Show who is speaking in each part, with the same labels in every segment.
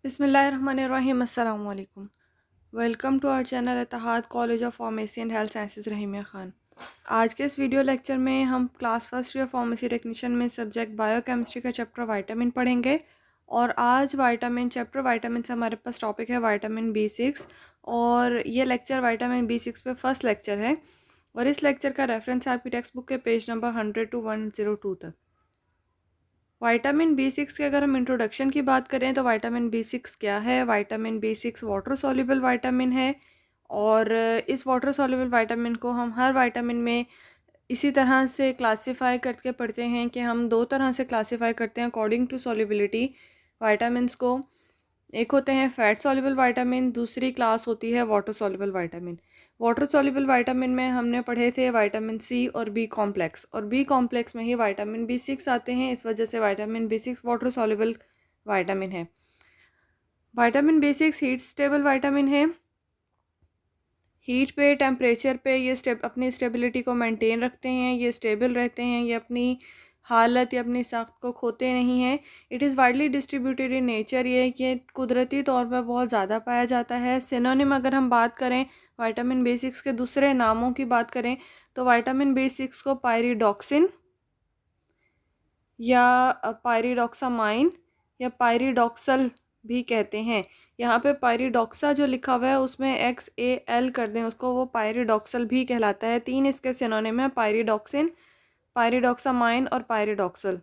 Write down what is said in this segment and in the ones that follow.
Speaker 1: बिस्मिल्लाहिर्रहमानिर्रहीम। अस्सलाम वालेकुम। Welcome to our channel Ittehad college of pharmacy and health sciences Rahimiya Khan. आज के इस वीडियो लेक्चर में हम class first year pharmacy technician में सब्जेक्ट बायोकेमिस्ट्री का चैप्टर वाइटामिन पढ़ेंगे। और आज चैप्टर वाइटामिन से हमारे पास टॉपिक है वाइटामिन B6। और ये लेक्चर वाइटामिन B6 पे फर्स्ट लेक्चर है और इस लेक्चर का रेफरेंस है आपकी टेक्स्ट बुक के पेज नंबर 100 to 102 तक। विटामिन B6 के अगर हम इंट्रोडक्शन की बात करें तो विटामिन B6 क्या है। Vitamin B6 water soluble vitamin है और इस वाटर सॉल्युबल विटामिन को हम हर विटामिन में इसी तरह से क्लासिफाई करके पढ़ते हैं कि हम दो तरह से क्लासिफाई करते हैं अकॉर्डिंग टू सॉल्युबिलिटी विटामिन्स को। एक होते हैं फैट सॉल्युबल विटामिन, दूसरी क्लास होती है water soluble vitamin. Water soluble vitamin में हमने पढ़े थे विटामिन C और बी कॉम्प्लेक्स, और बी कॉम्प्लेक्स में ही विटामिन B6 आते हैं। इस वजह से vitamin B6 water soluble vitamin है। Vitamin B6 heat stable vitamin है। हीट पे, टेम्परेचर पे ये अपनी स्टेबिलिटी को मेंटेन रखते हैं, ये स्टेबल रहते हैं, ये अपनी हालत या अपनी साख्त को खोते नहीं हैं। It is widely distributed in nature, ये कुदरती तौर पर बहुत ज़्यादा पाया जाता है। सिनोनिम अगर हम बात करें विटामिन B6 के दूसरे नामों की बात करें तो विटामिन B6 को पायरिडॉक्सिन या पायरिडॉक्सामाइन या पायरिडॉक्सल भी कहते हैं। यहाँ पे पायरिडॉक्सा जो लिखा हुआ है उसमें XAL कर दें उसको, वो पायरिडॉक्सल भी कहलाता है। तीन इसके सिनोनिम है, पायरिडॉक्सिन, पायरिडॉक्सामाइन और पायरिडॉक्सल।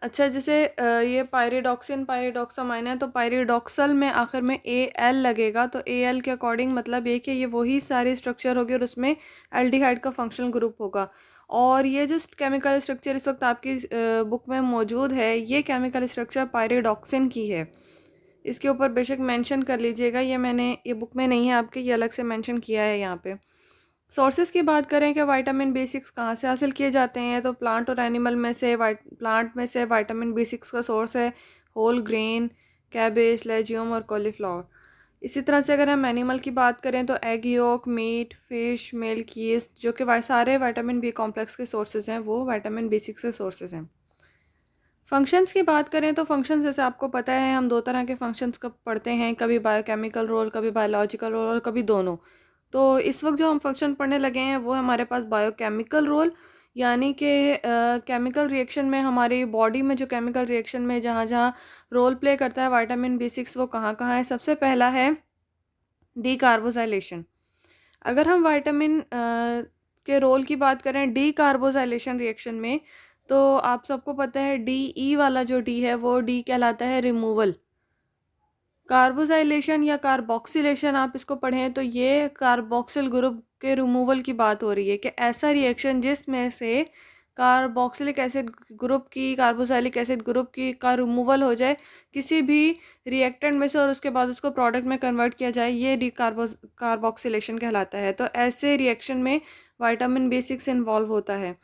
Speaker 1: अच्छा, जैसे ये पायरिडॉक्सिन पायरिडॉक्सामाइन है तो पायरिडॉक्सल में आखिर में AL लगेगा, तो AL के अकॉर्डिंग मतलब ये कि ये वही सारी स्ट्रक्चर होगी और उसमें एल्डिहाइड का फंक्शनल ग्रुप होगा। और ये जो केमिकल स्ट्रक्चर इस वक्त आपकी बुक में मौजूद है, ये केमिकल स्ट्रक्चर पायरिडॉक्सिन की है। इसके ऊपर बेशक मेंशन कर लीजिएगा, ये बुक में नहीं है आपके, ये अलग से मेंशन किया है यहाँ पे। सोर्सेज की बात करें कि विटामिन B6 कहाँ से हासिल किए जाते हैं तो प्लांट और एनिमल में से प्लांट में से विटामिन B6 का सोर्स है होल ग्रेन, कैबेज, लेज्यूम और कॉलीफ्लावर। इसी तरह से अगर हम एनिमल की बात करें तो egg yolk, meat, fish, milk, yeast, जो कि सारे विटामिन बी कॉम्प्लेक्स के सोर्सेज हैं, वो विटामिन B6 के सोर्सेज हैं। फंक्शंस की बात करें तो फंक्शंस जैसे आपको पता है हम दो तरह के फंक्शंस कब पढ़ते हैं, कभी बायोकेमिकल रोल, कभी बायोलॉजिकल रोल और कभी दोनों। तो इस वक्त जो हम फंक्शन पढ़ने लगे हैं वो हमारे पास बायोकेमिकल रोल, यानी कि केमिकल रिएक्शन में हमारी बॉडी में जो केमिकल रिएक्शन में जहाँ जहाँ रोल प्ले करता है विटामिन B6 वो कहाँ कहाँ है। सबसे पहला है डीकार्बोजाइलेशन। अगर हम विटामिन के रोल की बात करें डीकार्बोजाइलेशन रिएक्शन में, तो आप सबको पता है DE वाला जो D है वो D कहलाता है रिमूवल। कार्बोजाइलेशन या कार्बोक्सिलेशन आप इसको पढ़ें तो ये कार्बोक्सिल ग्रुप के रिमूवल की बात हो रही है कि ऐसा रिएक्शन जिसमें से कार्बोक्सिलिक एसिड ग्रुप की, कार्बोक्सिलिक एसिड ग्रुप की का रिमूवल हो जाए किसी भी रिएक्टेंट में से और उसके बाद उसको प्रोडक्ट में कन्वर्ट किया जाए, ये कार्बोक्सिलेशन कहलाता है। तो ऐसे रिएक्शन में विटामिन B6 इन्वॉल्व होता है।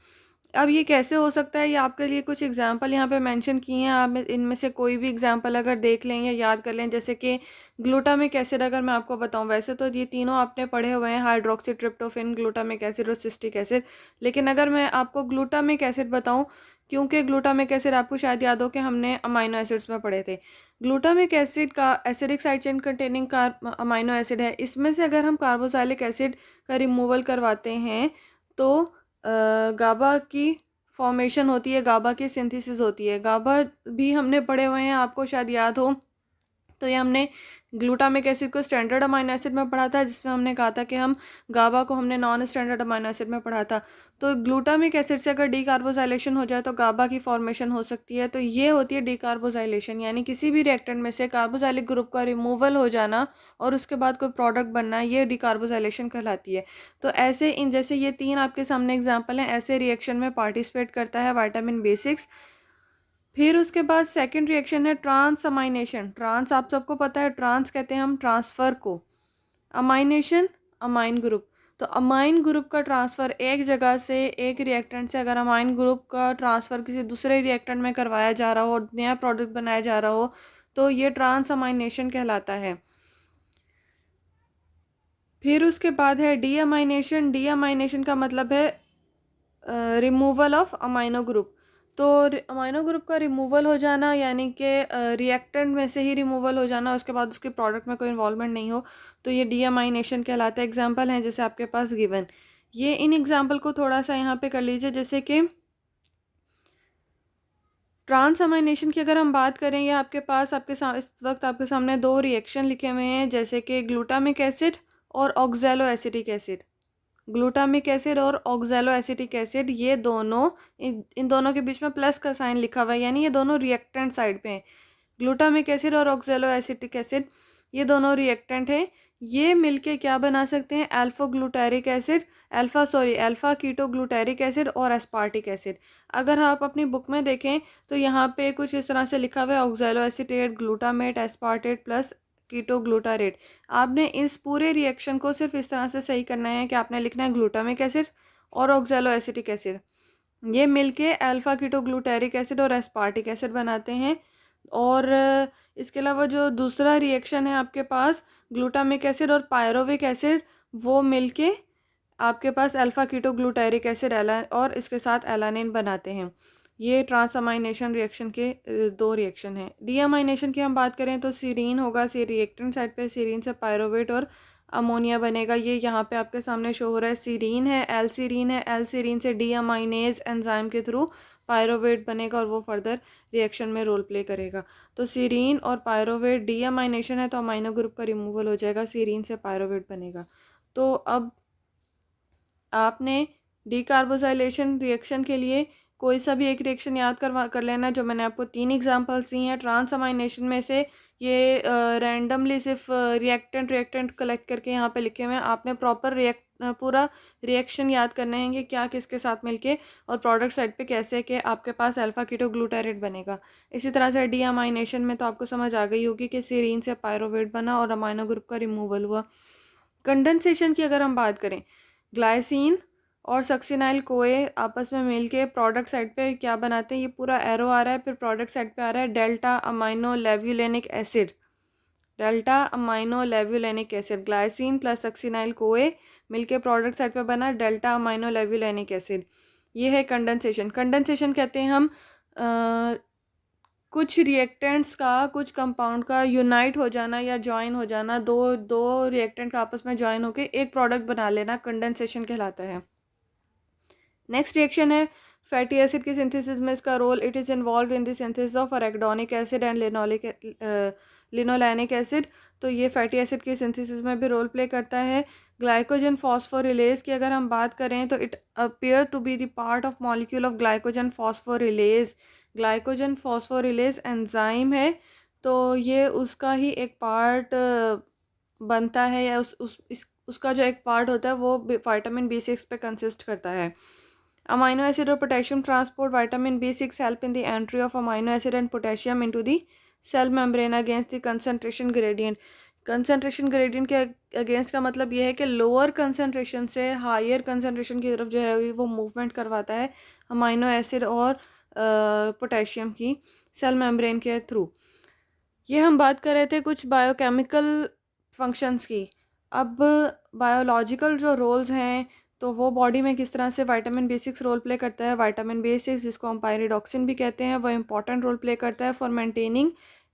Speaker 1: अब ये कैसे हो सकता है, ये आपके लिए कुछ एग्जांपल यहाँ पे मेंशन किए हैं। आप इनमें से कोई भी एग्जांपल अगर देख लें या याद कर लें, जैसे कि ग्लूटामिक एसिड अगर मैं आपको बताऊं, वैसे तो ये तीनों आपने पढ़े हुए हैं, हाइड्रोक्सी ट्रिप्टोफेन, ग्लूटामिक एसिड और सिस्टिक एसिड। लेकिन अगर मैं आपको ग्लूटामिक एसिड बताऊं, क्योंकि ग्लूटामिक एसिड आपको शायद याद हो कि हमने अमाइनो एसिड्स में पढ़े थे। ग्लूटामिक एसिड का acidic side chain containing amino acid है। इसमें से अगर हम कार्बोक्सिलिक एसिड का रिमूवल करवाते हैं तो गाबा की फॉर्मेशन होती है, गाबा की सिंथेसिस होती है। गाबा भी हमने पढ़े हुए हैं, आपको शायद याद हो। तो ये हमने ग्लूटामिक एसिड को स्टैंडर्ड अमाइनो एसिड में पढ़ा था, जिसमें हमने कहा था कि हम गाबा को हमने नॉन स्टैंडर्ड अमाइनो एसिड में पढ़ा था। तो ग्लूटामिक एसिड से अगर डीकार्बोजाइलेशन हो जाए तो गाबा की फॉर्मेशन हो सकती है। तो ये होती है डीकार्बोजाइलेशन, यानी किसी भी रिएक्टेंट में से कार्बोजाइलिक ग्रुप का रिमूवल हो जाना और उसके बाद कोई प्रोडक्ट बनना, ये डीकार्बोजाइलेशन कहलाती है। तो ऐसे इन जैसे ये तीन आपके सामने एग्जाम्पल हैं, ऐसे रिएक्शन में पार्टिसिपेट करता है विटामिन B6। फिर उसके बाद सेकंड रिएक्शन है ट्रांसअमाइनेशन। ट्रांस आप सबको पता है, ट्रांस कहते हैं हम ट्रांसफ़र को, अमाइनेशन अमाइन ग्रुप। तो अमाइन ग्रुप का ट्रांसफ़र एक जगह से, एक रिएक्टेंट से अगर अमाइन ग्रुप का ट्रांसफ़र किसी दूसरे रिएक्टेंट में करवाया जा रहा हो, नया प्रोडक्ट बनाया जा रहा हो, तो ये ट्रांसअमाइनेशन कहलाता है। फिर उसके बाद है डीअमाइनेशन। डीअमाइनेशन का मतलब है रिमूवल ऑफ अमाइनो ग्रुप। तो अमाइनो ग्रुप का रिमूवल हो जाना यानी कि रिएक्टेंट में से ही रिमूवल हो जाना, उसके बाद उसके प्रोडक्ट में कोई इन्वॉल्वमेंट नहीं हो, तो ये डीअमाइनेशन कहलाता है। एग्जांपल हैं जैसे आपके पास गिवन, ये इन एग्जांपल को थोड़ा सा यहाँ पे कर लीजिए। जैसे कि ट्रांस अमाइनेशन की अगर हम बात करें, या आपके पास इस वक्त आपके सामने दो रिएक्शन लिखे हुए हैं, जैसे कि ग्लूटामिक एसिड और oxalo acetic acid. Glutamic acid और ऑक्सैलो एसिटिक एसिड, ये दोनों इन दोनों के बीच में प्लस का साइन लिखा हुआ है, यानी ये दोनों रिएक्टेंट साइड पे हैं। ग्लूटामिक एसिड और ऑक्सैलो एसिटिक एसिड ये दोनों रिएक्टेंट हैं। ये मिलके क्या बना सकते हैं? अल्फा कीटो ग्लूटेरिक एसिड और एस्पार्टिक एसिड। अगर आप अपनी बुक में देखें तो यहाँ पे कुछ इस तरह से लिखा हुआ है, oxaloacetate, glutamate, aspartate plus ketoglutarate. आपने इस पूरे रिएक्शन को सिर्फ इस तरह से सही करना है कि आपने लिखना है ग्लूटामिक एसिड और ऑक्सैलो एसिटिक एसिड, ये मिलके अल्फा कीटो ग्लूटेरिक एसिड और एस्पार्टिक एसिड बनाते हैं। और इसके अलावा जो दूसरा रिएक्शन है आपके पास, ग्लूटामिक एसिड और पायरोविक एसिड, वो मिलके आपके पास अल्फा कीटो ग्लूटेरिक एसिड और इसके साथ एलानिन बनाते हैं। ये ट्रांसअमाइनेशन रिएक्शन के दो रिएक्शन हैं। डीअमाइनेशन की हम बात करें तो सीरीन होगा, सी रिएक्टेंट साइड पे सीरीन से पायरोवेट और अमोनिया बनेगा। ये यहाँ पे आपके सामने शो हो रहा है, सीरीन है, एल सीरीन है, एल सीरीन से डीअमाइनेज एंजाइम के थ्रू पायरोवेट बनेगा और वो फर्दर रिएक्शन में रोल प्ले करेगा। तो सीरीन और पायरोवेट डीअमाइनेशन है तो अमाइनो ग्रुप का रिमूवल हो जाएगा, सीरीन से पायरोवेट बनेगा। तो अब आपने डीकार्बोजाइलेशन रिएक्शन के लिए कोई सा भी एक रिएक्शन याद कर लेना, जो मैंने आपको 3 एग्जांपल्स दी हैं। ट्रांसअमाइनेशन में से ये रैंडमली सिर्फ रिएक्टेंट कलेक्ट करके यहाँ पे लिखे हुए हैं। आपने पूरा रिएक्शन याद करना है कि क्या किसके साथ मिलके और प्रोडक्ट साइड पे कैसे कि आपके पास अल्फा कीटो ग्लूटारेट बनेगा। इसी तरह से डीअमाइनेशन में तो आपको समझ आ गई होगी कि सीरीन से पायरोवेट बना और अमाइनो ग्रुप का रिमूवल हुआ। कंडेंसेशन की अगर हम बात करें, ग्लाइसिन और सक्सिनाइल कोए आपस में मिलके प्रोडक्ट साइड पे क्या बनाते हैं, ये पूरा एरो आ रहा है, फिर प्रोडक्ट साइड पे आ रहा है delta aminolevulinic acid. Delta aminolevulinic acid, glycine plus succinyl CoA मिलके प्रोडक्ट साइड पे बना डेल्टा अमाइनो लेव्युलेनिक एसिड। ये है कंडेंसेशन। कंडेंसेशन कहते हैं हम कुछ रिएक्टेंट्स का, कुछ कंपाउंड का यूनाइट हो जाना या ज्वाइन हो जाना, दो दो रिएक्टेंट का आपस में ज्वाइन होकर एक प्रोडक्ट बना लेना, कंडेंसेशन कहलाता है। नेक्स्ट रिएक्शन है फैटी एसिड की सिंथेसिस में इसका role, it is involve in the synthesis of arachidonic acid and linolenic acid. तो ये फैटी एसिड की सिंथेसिस में भी रोल प्ले करता है। ग्लाइकोजन फॉस्फोरिलेज की अगर हम बात करें तो it appear to be the part of molecule of glycogen phosphorylase. Glycogen phosphorylase enzyme है, तो ये उसका ही एक पार्ट बनता है, या उसका जो एक पार्ट होता है वो विटामिन B6 पे कंसिस्ट करता है। अमाइनो एसिड और potassium transport vitamin B6 help in the entry of amino acid and potassium into the cell membrane against the concentration gradient. Concentration gradient के अगेंस्ट का मतलब ये है कि लोअर कंसंट्रेशन से हायर कंसंट्रेशन की तरफ जो है वो मूवमेंट करवाता है अमाइनो एसिड और पोटेशियम की सेल मेम्ब्रेन के थ्रू। ये हम बात कर रहे थे कुछ बायोकेमिकल फंक्शंस की। अब बायोलॉजिकल जो रोल्स हैं, तो वो बॉडी में किस तरह से विटामिन B6 रोल प्ले करता है। विटामिन B6 जिसको हम पायरिडॉक्सिन भी कहते हैं, वो इम्पॉर्टेंट रोल प्ले करता है for maintaining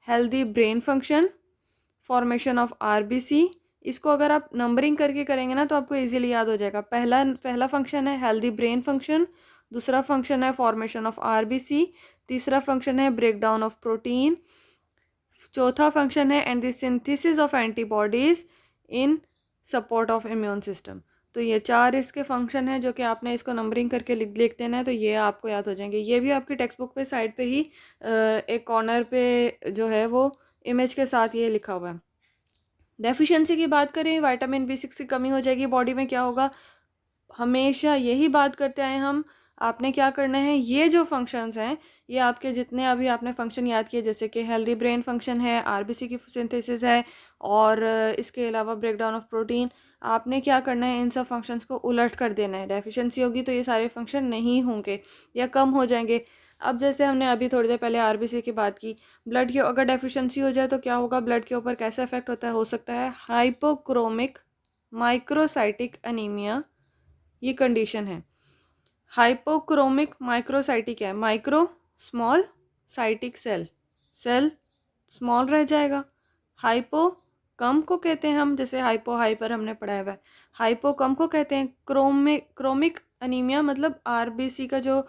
Speaker 1: healthy brain function, formation of RBC। इसको अगर आप नंबरिंग करके करेंगे ना तो आपको इजीली याद हो जाएगा। पहला फंक्शन है हेल्दी ब्रेन फंक्शन, दूसरा फंक्शन है फॉर्मेशन ऑफ RBC, तीसरा फंक्शन है ब्रेक डाउन ऑफ प्रोटीन, चौथा फंक्शन है and the synthesis of antibodies in support of immune system. तो ये 4 इसके फंक्शन हैं जो कि आपने इसको नंबरिंग करके लिख देना है, तो ये आपको याद हो जाएंगे। ये भी आपकी टेक्स्ट बुक पे साइड पे ही एक कॉर्नर पे जो है वो इमेज के साथ ये लिखा हुआ है। डेफिशिएंसी की बात करें, विटामिन B6 की कमी हो जाएगी बॉडी में, क्या होगा, हमेशा यही बात करते आए हम। आपने क्या करना है, ये जो फंक्शंस हैं, ये आपके जितने अभी आपने फंक्शन याद किए, जैसे कि हेल्दी ब्रेन फंक्शन है, RBC की सिंथेसिस है, और इसके अलावा ब्रेक डाउन ऑफ प्रोटीन, आपने क्या करना है, इन सब फंक्शंस को उलट कर देना है। डेफिशिएंसी होगी तो ये सारे फंक्शन नहीं होंगे या कम हो जाएंगे। अब जैसे हमने अभी थोड़ी देर पहले RBC की बात की, ब्लड की अगर डेफिशिएंसी हो जाए तो क्या होगा, ब्लड के ऊपर कैसा इफेक्ट होता है, हो सकता है हाइपोक्रोमिक माइक्रोसाइटिक एनीमिया, ये कंडीशन है। हाइपोक्रोमिक माइक्रोसाइटिक है, micro small, cytic cell, cell small रह जाएगा। हाइपो कम को कहते हैं हम, जैसे हाइपो हाइपर हमने पढ़ाया हुआ है, हाइपो कम को कहते हैं। क्रोमिक अनीमिया मतलब आरबीसी का जो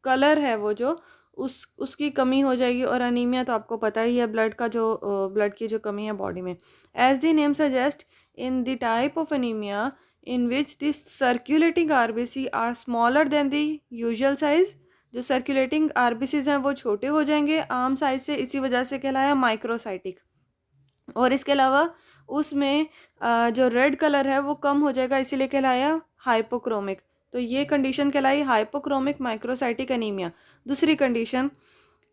Speaker 1: कलर है वो जो उसकी कमी हो जाएगी। और अनीमिया तो आपको पता ही है, ब्लड का जो ब्लड की जो कमी है बॉडी में। As the name suggest, in the type of anaemia in which the circulating RBC are smaller than the usual size, जो सर्कुलेटिंग आरबीसीज हैं वो छोटे हो जाएंगे आम साइज से, इसी वजह से कहलाया माइक्रोसाइटिक। और इसके अलावा उसमें जो रेड कलर है वो कम हो जाएगा, इसीलिए कहलाया हाइपोक्रोमिक। तो ये कंडीशन कहलाई हाइपोक्रोमिक माइक्रोसाइटिक एनीमिया। दूसरी कंडीशन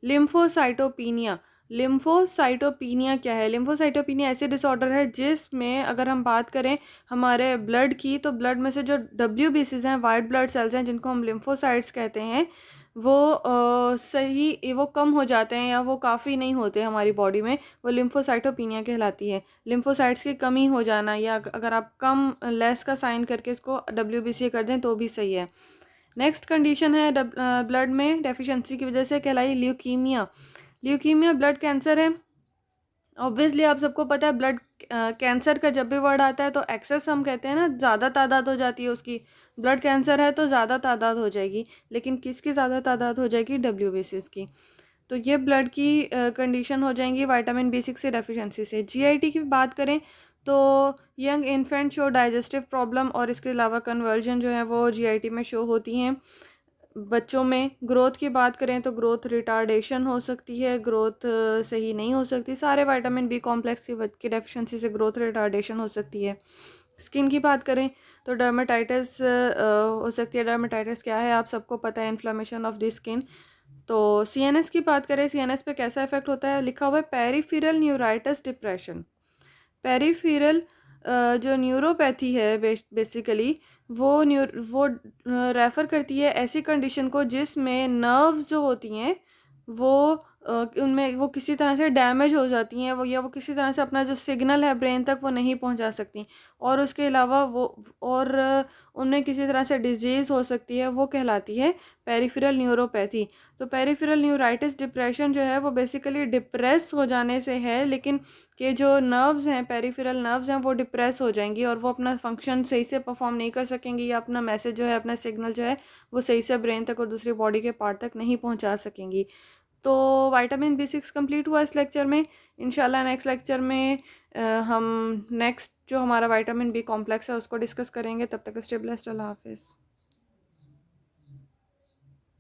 Speaker 1: लिम्फोसाइटोपीनिया। लिम्फोसाइटोपीनिया क्या है? लिम्फोसाइटोपीनिया ऐसे डिसऑर्डर है जिसमें अगर हम बात करें हमारे ब्लड की, तो ब्लड में से जो डब्ल्यूबीसीज हैं, वाइट ब्लड सेल्स हैं, जिनको हम लिम्फोसाइट्स कहते हैं, वो सही वो कम हो जाते हैं या वो काफ़ी नहीं होते हमारी बॉडी में, वो लिम्फोसाइटोपीनिया कहलाती है। लिम्फोसाइट्स की कमी हो जाना, या अगर आप कम लेस का साइन करके इसको डब्ल्यूबीसी कर दें तो भी सही है। नेक्स्ट कंडीशन है ब्लड में डेफिशिएंसी की वजह से कहलाई ल्यूकीमिया। ल्यूकीमिया ब्लड कैंसर है। ऑब्वियसली आप सबको पता है ब्लड कैंसर का जब भी वर्ड आता है तो एक्सेस हम कहते हैं ना, ज़्यादा तादाद हो जाती है उसकी। ब्लड कैंसर है तो ज़्यादा तादाद हो जाएगी, लेकिन किसकी ज़्यादा तादाद हो जाएगी? डब्ल्यूबीसीज की। तो ये ब्लड की कंडीशन हो जाएंगी विटामिन B6 से डेफिशिएंसी से। जीआईटी की बात करें तो young infant show digestive problem, और इसके अलावा कन्वर्जन जो है वो जीआईटी में शो होती हैं। बच्चों में ग्रोथ की बात करें तो ग्रोथ रिटार्डेशन हो सकती है, ग्रोथ सही नहीं हो सकती। सारे विटामिन बी कॉम्प्लेक्स की डेफिशिएंसी से ग्रोथ रिटार्डेशन हो सकती है। स्किन की बात करें तो डर्मेटाइटिस हो सकती है। डर्मेटाइटिस क्या है? आप सबको पता है, इन्फ्लेमेशन ऑफ द स्किन। तो सीएनएस की बात करें, सीएनएस पे कैसा इफेक्ट होता है? लिखा हुआ है पेरिफेरल न्यूराइटिस डिप्रेशन। पेरिफेरल जो न्यूरोपैथी है बेसिकली वो रेफ़र करती है ऐसी कंडीशन को जिसमें नर्व्स जो होती हैं वो उनमें वो किसी तरह से डैमेज हो जाती हैं, वो या वो किसी तरह से अपना जो सिग्नल है ब्रेन तक वो नहीं पहुंचा सकती। और उसके अलावा वो और उनमें किसी तरह से डिजीज़ हो सकती है, वो कहलाती है पेरिफेरल न्यूरोपैथी। तो पेरिफेरल न्यूराइटिस डिप्रेशन जो है वो बेसिकली डिप्रेस हो जाने से है, लेकिन के जो नर्व्स हैं, पेरिफेरल नर्व्स हैं, वो डिप्रेस हो जाएंगी और वो अपना फंक्शन सही से परफॉर्म नहीं कर सकेंगी, या अपना मैसेज जो है, अपना सिग्नल जो है वो सही से ब्रेन तक और दूसरी बॉडी के पार्ट तक नहीं पहुंचा सकेंगी। तो विटामिन B6 कंप्लीट हुआ इस लेक्चर में। इंशाल्लाह नेक्स्ट लेक्चर में हम नेक्स्ट जो हमारा विटामिन बी कॉम्प्लेक्स है उसको डिस्कस करेंगे। तब तक स्टे ब्लेस्ड। अल्लाह हाफिज़।